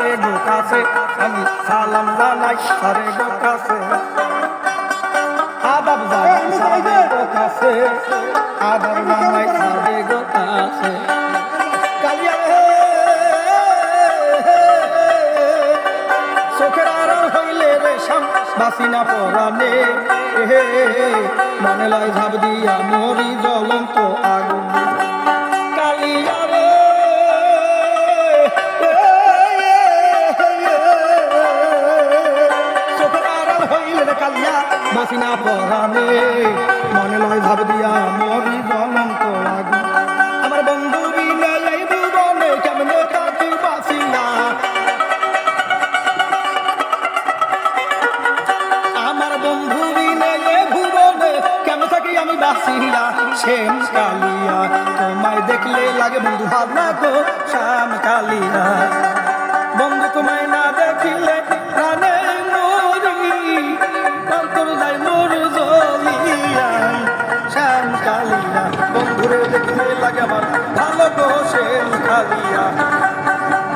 সারে গো কাছে আমি সালাম জানাই সারে গো কাছে আদাব জানাই সারে গো কাছে আদাব জানাই সারে গো কাছে কালিয়া চোখের আড়াল হইলে রেশম বাসিনা পরানে মনে লয় ঝাঁপ দিয়া মরি জ্বলন্ত আগুন কালিয়া রে চোখের আড়াল হইলে রে কালিয়া বাসিনা পরানে মনে লয় ঝাঁপ দিয়া মরি জ্বলন্ত আগুন আমার বন্ধু বিনা এই ভুবনে কেমনে থাকি বাসিনা বন্ধু বিনে ভুবনে কেন থাকি আমি বাসিয়া শ্যাম কালিয়া তোমায় দেখলে লাগে বন্ধু ভাবনা গো শ্যাম কালিয়া বন্ধু তোমায় না দেখিলে প্রাণে মরি অন্তর যায় মোর জ্বলিয়া শ্যাম কালিয়া বন্ধুরে দেখলে লাগে আমার ভালো গো শ্যাম কালিয়া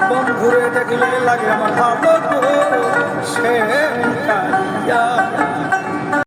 বন্ধুরে দেখলে লাগে আমার ভালো গো শ্যাম কালিয়া